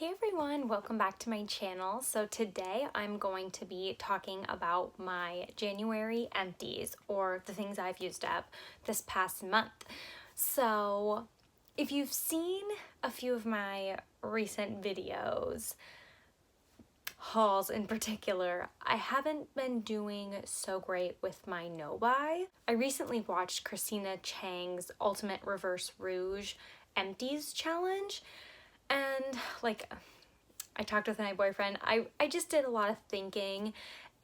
Hey everyone, welcome back to my channel. So today I'm going to be talking about my January empties, or the things I've used up this past month. So if you've seen a few of my recent videos, hauls in particular, I haven't been doing so great with my no-buy. I recently watched Christina Chang's Ultimate Reverse Rouge Empties challenge, and I talked with my boyfriend. I just did a lot of thinking,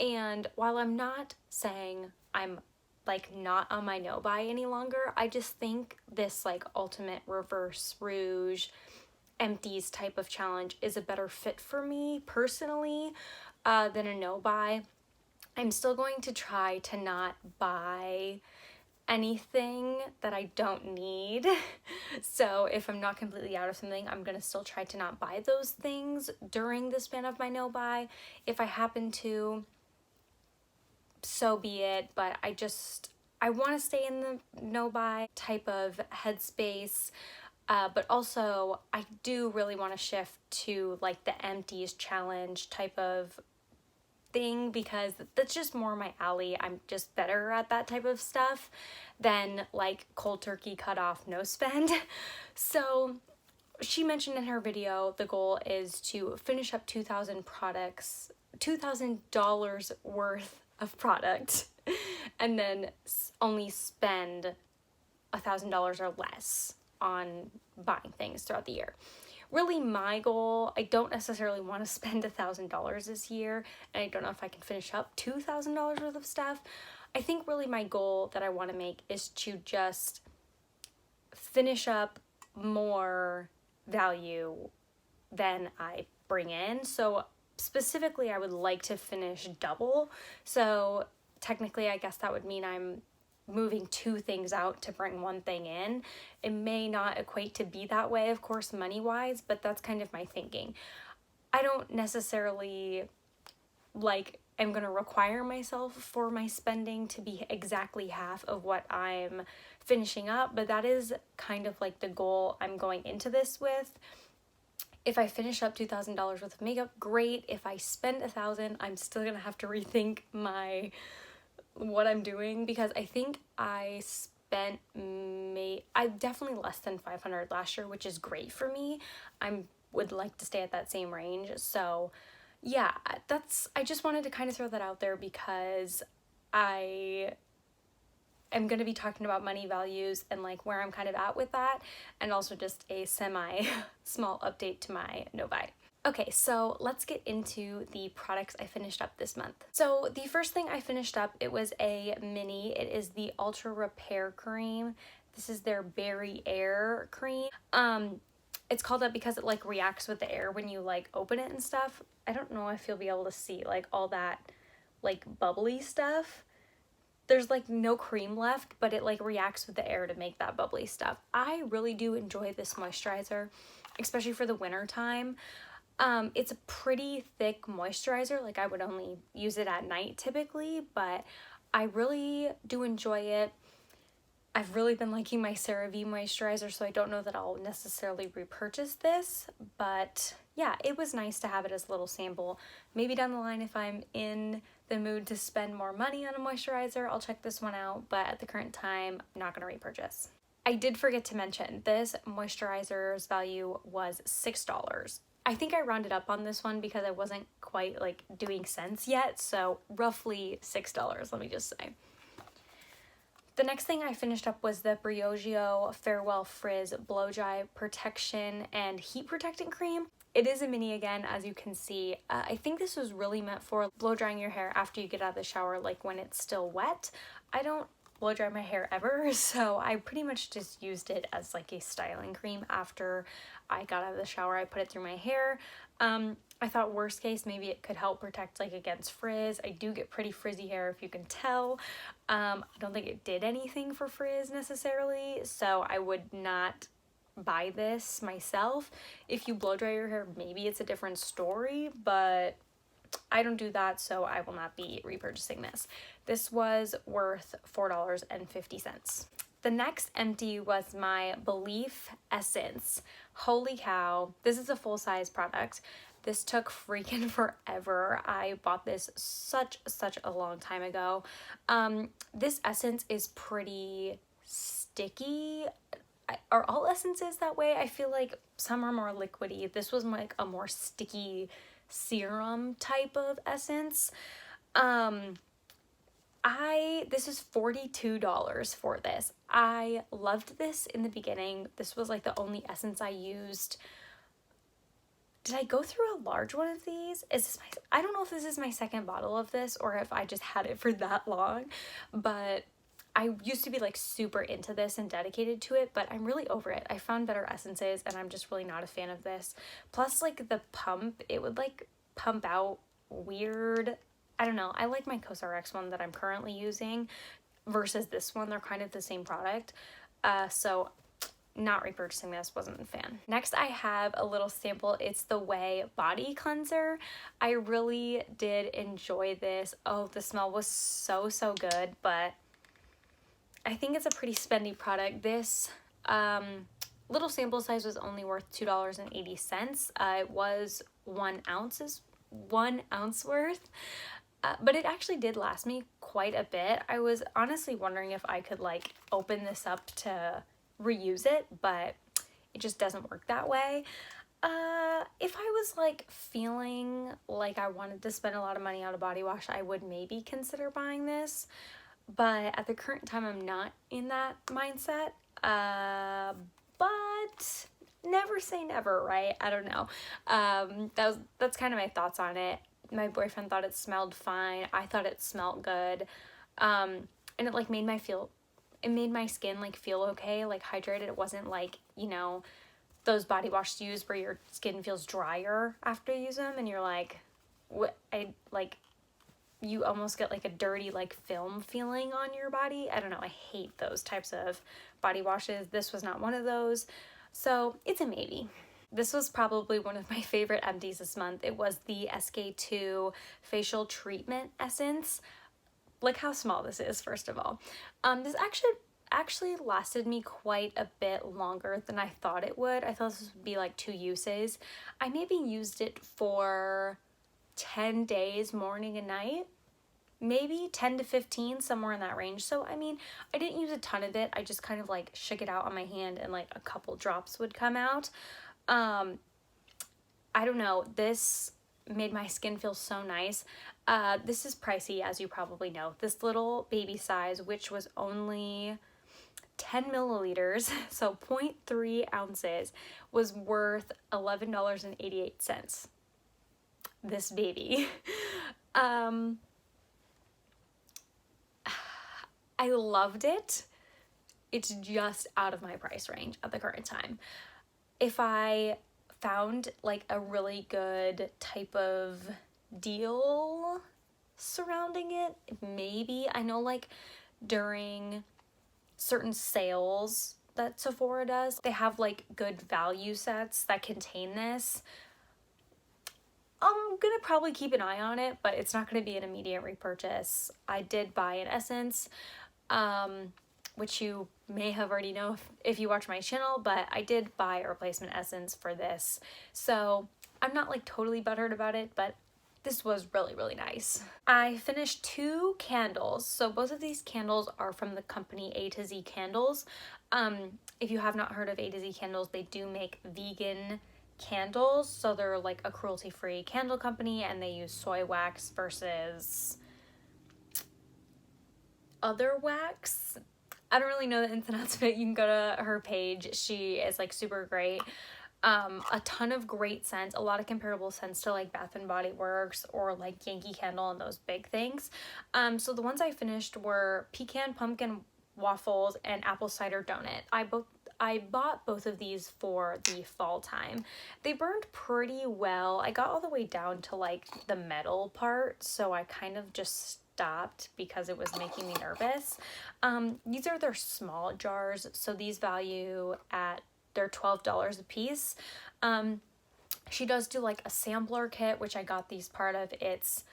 and while I'm not saying I'm not on my no buy any longer, I just think this Ultimate Reverse Rouge Empties type of challenge is a better fit for me personally than a no buy. I'm still going to try to not buy anything that I don't need. So if I'm not completely out of something, I'm gonna still try to not buy those things during the span of my no buy. If I happen to, so be it, but I want to stay in the no buy type of headspace. But also I do really want to shift to the empties challenge type of thing, because that's just more my alley. I'm just better at that type of stuff than cold turkey cut off no spend. So she mentioned in her video the goal is to finish up $2,000 worth of product and then only spend $1,000 or less on buying things throughout the year. Really, my goal, I don't necessarily want to spend $1,000 this year, and I don't know if I can finish up $2,000 worth of stuff. I think really my goal that I want to make is to just finish up more value than I bring in. So specifically, I would like to finish double. So technically, I guess that would mean I'm moving two things out to bring one thing in. It may not equate to be that way, of course, money-wise, but that's kind of my thinking. I don't necessarily am gonna require myself for my spending to be exactly half of what I'm finishing up, but that is kind of the goal I'm going into this with. If I finish up $2,000 worth of makeup, great. If I spend $1,000, I'm still gonna have to rethink what I'm doing, because I think I spent definitely less than $500 last year, which is great for me. I would like to stay at that same range. So yeah, I just wanted to kind of throw that out there, because I am going to be talking about money values and where I'm kind of at with that, and also just a semi small update to my no buy. Okay, so let's get into the products I finished up this month. So the first thing I finished up, it was a mini. It is the Ultra Repair Cream. This is their BarriAIR Cream. It's called that because it reacts with the air when you open it and stuff. I don't know if you'll be able to see all that bubbly stuff. There's no cream left, but it reacts with the air to make that bubbly stuff. I really do enjoy this moisturizer, especially for the winter time. It's a pretty thick moisturizer. I would only use it at night typically, but I really do enjoy it. I've really been liking my CeraVe moisturizer, so I don't know that I'll necessarily repurchase this, but yeah, it was nice to have it as a little sample. Maybe down the line, if I'm in the mood to spend more money on a moisturizer, I'll check this one out, but at the current time, I'm not gonna repurchase. I did forget to mention, this moisturizer's value was $6. I think I rounded up on this one because I wasn't quite doing cents yet, so roughly $6, let me just say. The next thing I finished up was the Briogeo Farwell Frizz Blow Dry Protection and Heat Protectant Cream. It is a mini again, as you can see. I think this was really meant for blow drying your hair after you get out of the shower, when it's still wet. I don't blow dry my hair ever, so I pretty much just used it as a styling cream after I got out of the shower. I put it through my hair. I thought worst case maybe it could help protect against frizz. I do get pretty frizzy hair, if you can tell. I don't think it did anything for frizz necessarily, so I would not buy this myself. If you blow dry your hair, maybe it's a different story, but I don't do that, so I will not be repurchasing this. This was worth $4.50. The next empty was my Belief Essence Holy cow, this is a full-size product. This took freaking forever. I bought this such a long time ago. This essence is pretty sticky. Are all essences that way? I feel like some are more liquidy. This was like a more sticky serum type of essence. This is $42 for this. I loved this in the beginning. This was like the only essence I used. Did I go through a large one of these? I don't know if this is my second bottle of this or if I just had it for that long, but I used to be like super into this and dedicated to it, but I'm really over it. I found better essences and I'm just really not a fan of this. Plus like the pump, it would like pump out weird. I don't know. I like my CosRX one that I'm currently using versus this one. They're kind of the same product. So not repurchasing this, wasn't a fan. Next I have a little sample. It's the Ouai body cleanser. I really did enjoy this. Oh, the smell was so good, but I think it's a pretty spendy product. This little sample size was only worth $2.80. It was 1 ounce worth. But it actually did last me quite a bit. I was honestly wondering if I could like open this up to reuse it, but it just doesn't work that way. If I was like feeling like I wanted to spend a lot of money on a body wash, I would maybe consider buying this. But at the current time, I'm not in that mindset. But never say never, right? I don't know. That's kind of my thoughts on it. My boyfriend thought it smelled fine. I thought it smelled good. And it like made my skin like feel okay, like hydrated. It wasn't like, you know, those body washes you use where your skin feels drier after you use them and you're like, you almost get like a dirty like film feeling on your body. I don't know. I hate those types of body washes. This was not one of those. So it's a maybe. This was probably one of my favorite empties this month. It was the SK2 Facial Treatment Essence. Look how small this is, first of all. This actually lasted me quite a bit longer than I thought it would. I thought this would be like 2 uses. I maybe used it for 10 days, morning and night. Maybe 10 to 15, somewhere in that range. So, I mean, I didn't use a ton of it. I just kind of like shook it out on my hand and like a couple drops would come out. I don't know, this made my skin feel so nice. This is pricey, as you probably know. This little baby size, which was only 10 milliliters, so 0.3 ounces, was worth $11.88. This baby. I loved it. It's just out of my price range at the current time. If I found like a really good type of deal surrounding it, maybe. I know like during certain sales that Sephora does, they have like good value sets that contain this. I'm gonna probably keep an eye on it, but it's not gonna be an immediate repurchase. I did buy an essence, which you may have already know if you watch my channel, but I did buy a replacement essence for this. So I'm not like totally butthurt about it, but this was really nice. I finished 2 candles. So both of these candles are from the company AtoZ Candles. If you have not heard of AtoZ Candles, they do make vegan candles. So they're like a cruelty-free candle company and they use soy wax versus other wax. I don't really know the ins and outs of it. You can go to her page. She is like super great. A ton of great scents, a lot of comparable scents to like Bath and Body Works or like Yankee Candle and those big things. So the ones I finished were Pecan, Pumpkin, Waffles, and Apple Cider Donut. I bought both of these for the fall time. They burned pretty well. I got all the way down to like the metal part, so I kind of just stopped because it was making me nervous. These are their small jars, so these value at they're $12 a piece. She does do like a sampler kit, which I got these part of. It's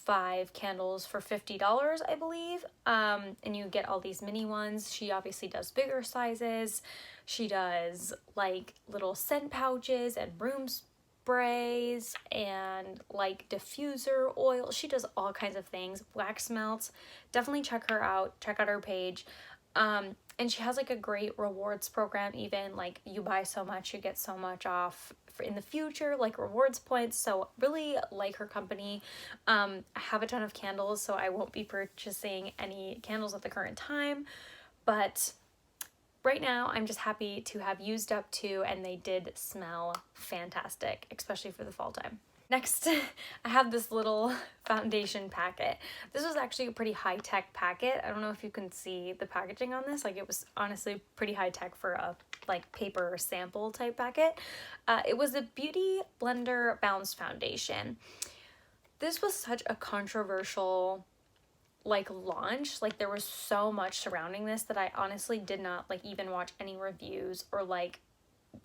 5 candles for $50, I believe. And you get all these mini ones. She obviously does bigger sizes. She does like little scent pouches and room sprays and like diffuser oil. She does all kinds of things. Wax melts. Definitely check her out. Check out her page. And she has like a great rewards program, even like you buy so much, you get so much off in the future, like rewards points. So really like her company. I have a ton of candles, so I won't be purchasing any candles at the current time, but right now I'm just happy to have used up 2, and they did smell fantastic, especially for the fall time. Next, I have this little foundation packet. This was actually a pretty high-tech packet. I don't know if you can see the packaging on this. Like, it was honestly pretty high-tech for a like paper sample type packet. It was a Beauty Blender Bounce Foundation. This was such a controversial like launch. Like, there was so much surrounding this that I honestly did not like even watch any reviews, or like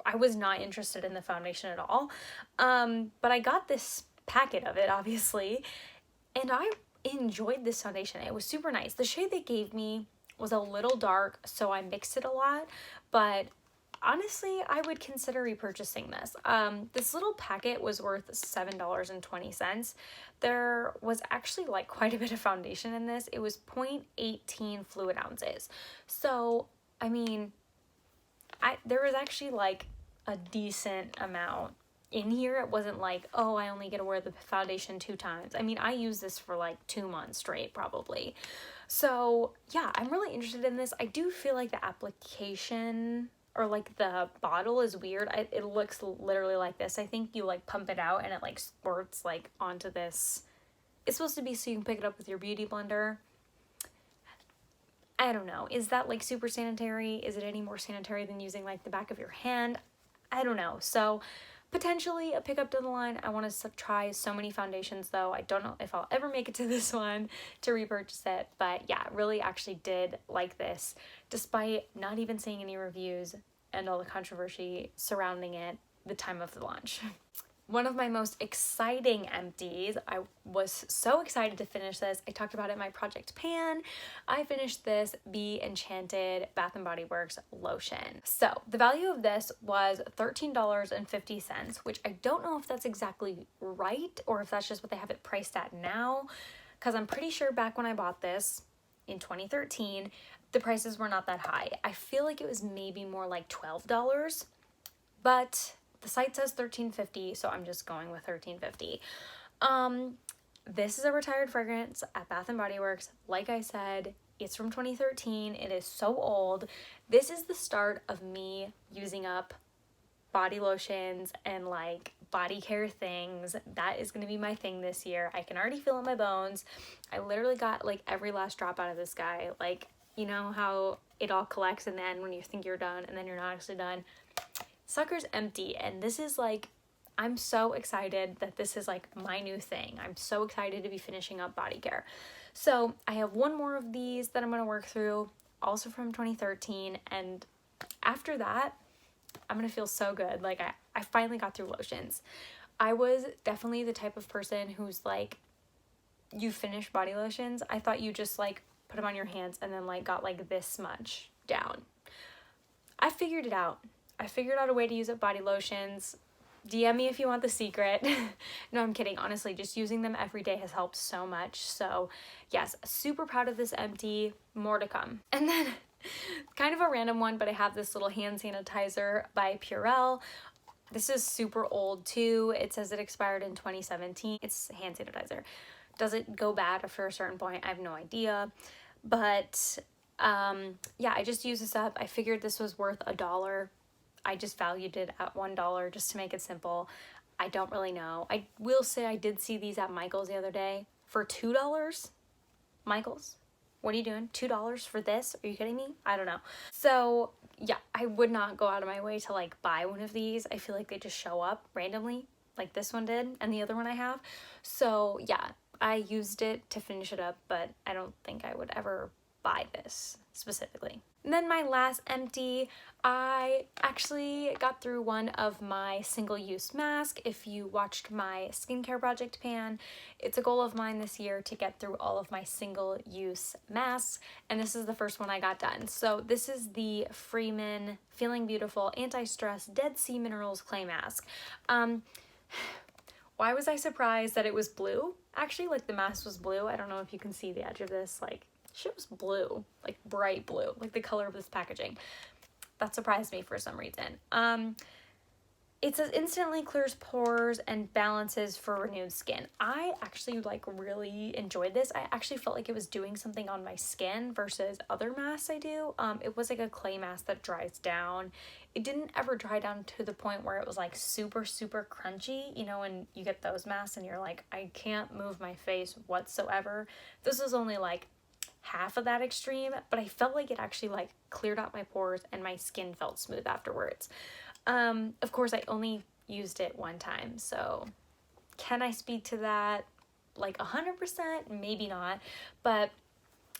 I was not interested in the foundation at all. But I got this packet of it, obviously, and I enjoyed this foundation. It was super nice. The shade they gave me was a little dark, so I mixed it a lot, but honestly, I would consider repurchasing this. This little packet was worth $7.20. There was actually like quite a bit of foundation in this. It was 0.18 fluid ounces. So, I mean, there was actually like a decent amount in here. It wasn't like, oh, I only get to wear the foundation 2 times. I mean, I use this for like 2 months straight probably. So yeah, I'm really interested in this. I do feel like the application or like the bottle is weird. It looks literally like this. I think you like pump it out and it like squirts like onto this. It's supposed to be so you can pick it up with your beauty blender. I don't know. Is that like super sanitary? Is it any more sanitary than using like the back of your hand? I don't know. So potentially a pickup down the line. I want to try so many foundations though. I don't know if I'll ever make it to this one to repurchase it. But yeah, really actually did like this, despite not even seeing any reviews and all the controversy surrounding it the time of the launch. One of my most exciting empties. I was so excited to finish this. I talked about it in my Project Pan. I finished this Be Enchanted Bath & Body Works lotion. So the value of this was $13.50, which I don't know if that's exactly right or if that's just what they have it priced at now, because I'm pretty sure back when I bought this in 2013, the prices were not that high. I feel like it was maybe more like $12, but the site says $13.50, so I'm just going with $13.50. This is a retired fragrance at Bath & Body Works. Like I said, it's from 2013. It is so old. This is the start of me using up body lotions and like body care things. That is going to be my thing this year. I can already feel it in my bones. I literally got like every last drop out of this guy. Like, you know how it all collects and then when you think you're done and then you're not actually done. Sucker's empty, and this is like, I'm so excited that this is like my new thing. I'm so excited to be finishing up body care. So I have one more of these that I'm going to work through, also from 2013, and after that, I'm going to feel so good. Like I finally got through lotions. I was definitely the type of person who's like, you finish body lotions, I thought you just like put them on your hands and then like got like this much down. I figured it out. I figured out a way to use up body lotions. DM me if you want the secret. No, I'm kidding. Honestly, just using them every day has helped so much. So yes, super proud of this empty. More to come. And then kind of a random one, but I have this little hand sanitizer by Purell. This is super old too. It says it expired in 2017. It's hand sanitizer. Does it go bad after a certain point? I have no idea. But yeah, I just used this up. I figured this was worth $1. I just valued it at $1 just to make it simple. I don't really know. I will say I did see these at Michael's the other day for $2. Michael's, what are you doing? $2 for this? Are you kidding me? I don't know. So yeah, I would not go out of my way to like buy one of these. I feel like they just show up randomly like this one did and the other one I have. So yeah, I used it to finish it up, but I don't think I would ever buy this specifically. And then my last empty, I actually got through one of my single-use masks. If you watched my skincare project pan, it's a goal of mine this year to get through all of my single-use masks, and this is the first one I got done. So this is the Freeman Feeling Beautiful Anti-Stress Dead Sea Minerals Clay Mask. Why was I surprised that it was blue? Actually, like, the mask was blue. I don't know if you can see the edge of this, like, shit was blue, like bright blue, like the color of this packaging. That surprised me for some reason. It says instantly clears pores and balances for renewed skin. I actually like really enjoyed this. I actually felt like it was doing something on my skin versus other masks I do. It was like a clay mask that dries down. It didn't ever dry down to the point where it was like super, super crunchy. You know, when you get those masks and you're like, I can't move my face whatsoever. This was only like half of that extreme, but I felt like it actually like cleared out my pores and my skin felt smooth afterwards. Of course, I only used it one time, so can I speak to that like 100%? Maybe not, but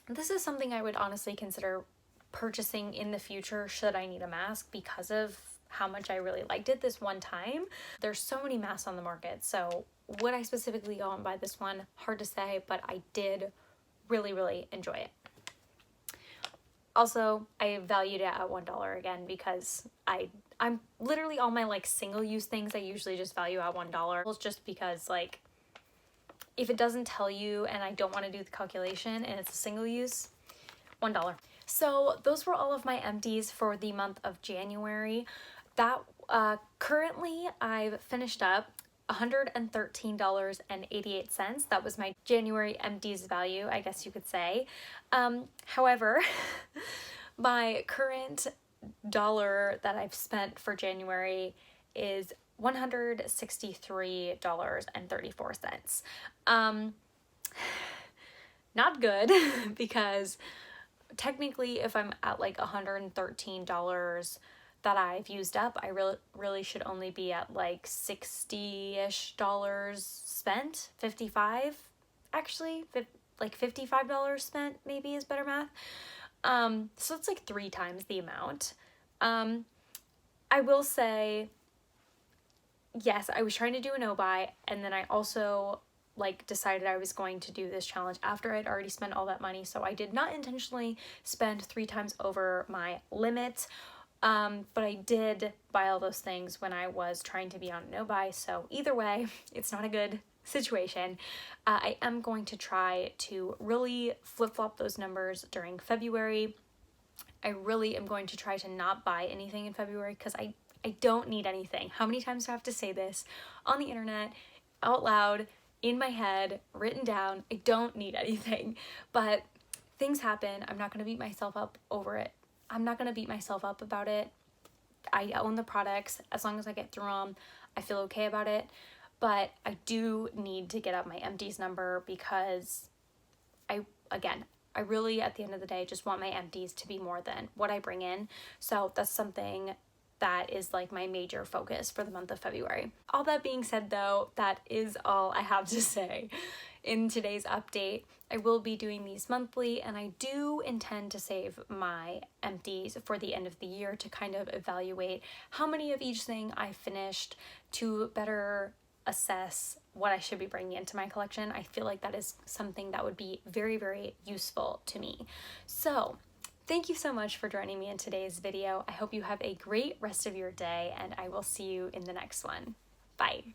this is something I would honestly consider purchasing in the future should I need a mask because of how much I really liked it this one time. There's so many masks on the market, so would I specifically go and buy this one? Hard to say, but I did really, really enjoy it. Also, I valued it at $1 again because I'm literally all my like single-use things I usually just value at $1. Well, just because like if it doesn't tell you and I don't want to do the calculation and it's a single use, $1. So those were all of my empties for the month of January. That currently I've finished up $113.88. That was my January empties value, I guess you could say. However, my current dollar that I've spent for January is $163.34. Not good because technically if I'm at like $113 that I've used up, I really should only be at like $60-ish spent. 55 actually, like $55 spent maybe is better math. So it's like 3 times the amount. I will say, yes, I was trying to do a no buy, and then I also like decided I was going to do this challenge after I'd already spent all that money, so I did not intentionally spend 3 times over my limit. But I did buy all those things when I was trying to be on no buy, so either way, it's not a good situation. I am going to try to really flip-flop those numbers during February. I really am going to try to not buy anything in February because I don't need anything. How many times do I have to say this on the internet, out loud, in my head, written down? I don't need anything, but things happen. I'm not going to beat myself up over it. I'm not going to beat myself up about it. I own the products. As long as I get through them, I feel okay about it. But I do need to get up my empties number because I really, at the end of the day, just want my empties to be more than what I bring in. So that's something that is like my major focus for the month of February. All that being said though, that is all I have to say in today's update. I will be doing these monthly, and I do intend to save my empties for the end of the year to kind of evaluate how many of each thing I finished to better assess what I should be bringing into my collection. I feel like that is something that would be very, very useful to me. So thank you so much for joining me in today's video. I hope you have a great rest of your day, and I will see you in the next one. Bye.